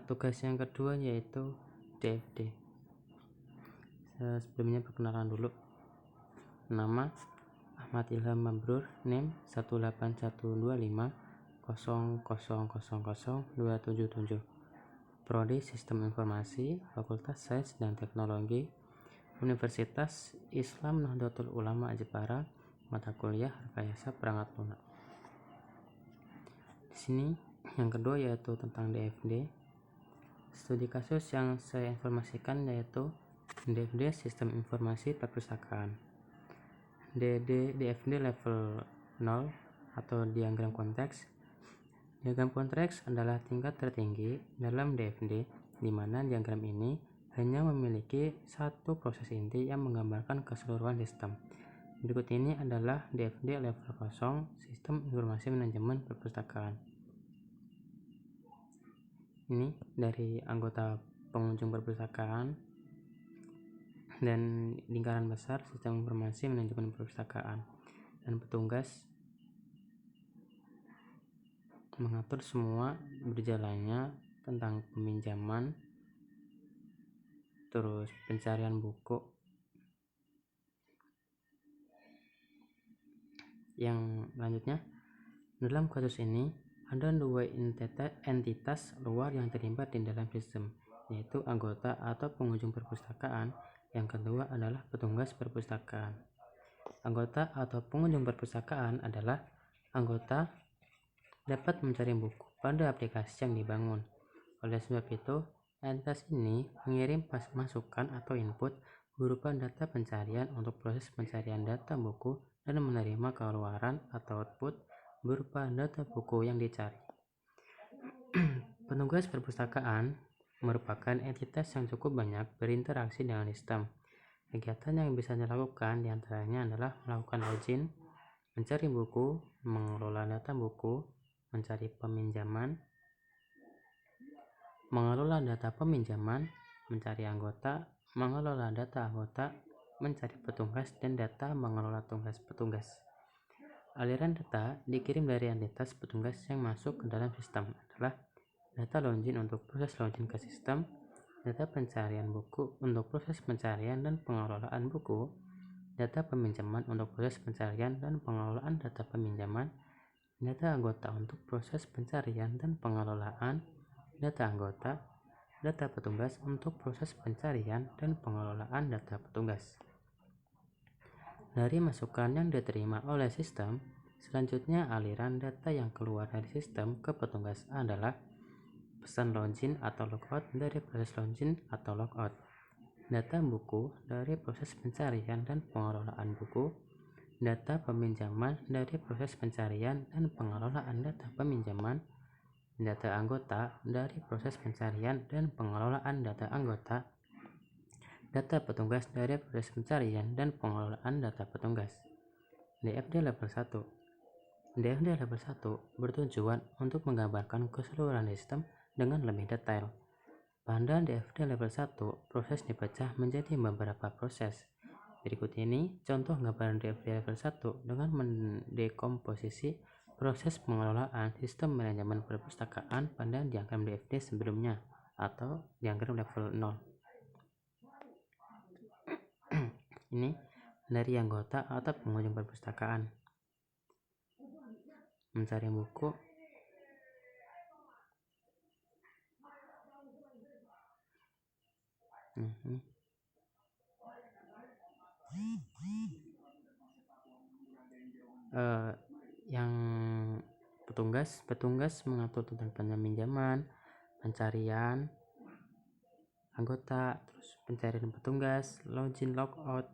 Tugas yang kedua yaitu DFD. Sebelumnya perkenalan dulu. Nama Ahmad Ilham Mabrur, NIM 1812500000277. Prodi Sistem Informasi, Fakultas Sains dan Teknologi, Universitas Islam Nahdlatul Ulama Jepara, mata kuliah Rekayasa Perangkat Lunak. Di sini yang kedua yaitu tentang DFD. Studi kasus yang saya informasikan yaitu DFD Sistem Informasi Perpustakaan. DFD level 0 atau diagram konteks. Diagram konteks adalah tingkat tertinggi dalam DFD, di mana diagram ini hanya memiliki satu proses inti yang menggambarkan keseluruhan sistem. Berikut ini adalah DFD level 0, Sistem Informasi Manajemen Perpustakaan. Ini dari anggota pengunjung perpustakaan dan lingkaran besar Sistem Informasi Manajemen Perpustakaan, dan petugas mengatur semua berjalannya tentang peminjaman, terus pencarian buku. Yang selanjutnya, dalam kasus ini ada dua entitas luar yang terlibat di dalam sistem, yaitu anggota atau pengunjung perpustakaan. Yang kedua adalah petugas perpustakaan. Anggota atau pengunjung perpustakaan adalah anggota dapat mencari buku pada aplikasi yang dibangun. Oleh sebab itu, entitas ini mengirim masukan atau input berupa data pencarian untuk proses pencarian data buku dan menerima keluaran atau output berupa data buku yang dicari. Petugas perpustakaan merupakan entitas yang cukup banyak berinteraksi dengan sistem. Kegiatan yang bisa dilakukan diantaranya adalah melakukan login, mencari buku, mengelola data buku, mencari peminjaman, mengelola data peminjaman, mencari anggota, mengelola data anggota, mencari petugas, dan data mengelola tugas petugas. Aliran data dikirim dari entitas petugas yang masuk ke dalam sistem adalah data login untuk proses login ke sistem, data pencarian buku untuk proses pencarian dan pengelolaan buku, data peminjaman untuk proses pencarian dan pengelolaan data peminjaman, data anggota untuk proses pencarian dan pengelolaan data anggota, data petugas untuk proses pencarian dan pengelolaan data petugas. Dari masukan yang diterima oleh sistem, selanjutnya aliran data yang keluar dari sistem ke petugas adalah pesan login atau logout dari proses login atau logout, data buku dari proses pencarian dan pengelolaan buku, data peminjaman dari proses pencarian dan pengelolaan data peminjaman, data anggota dari proses pencarian dan pengelolaan data anggota, data petugas dari proses pencarian dan pengelolaan data petugas. DFD level 1. DFD level 1 bertujuan untuk menggambarkan keseluruhan sistem dengan lebih detail. Pada DFD level 1, proses dipecah menjadi beberapa proses. Berikut ini contoh gambaran DFD level 1 dengan mendekomposisi proses pengelolaan sistem manajemen perpustakaan pada diagram DFD sebelumnya atau diagram level 0. Ini dari anggota atau pengunjung perpustakaan. Mencari buku, yang petugas mengatur tentang peminjaman, pencarian anggota, terus pencarian petugas, login, logout,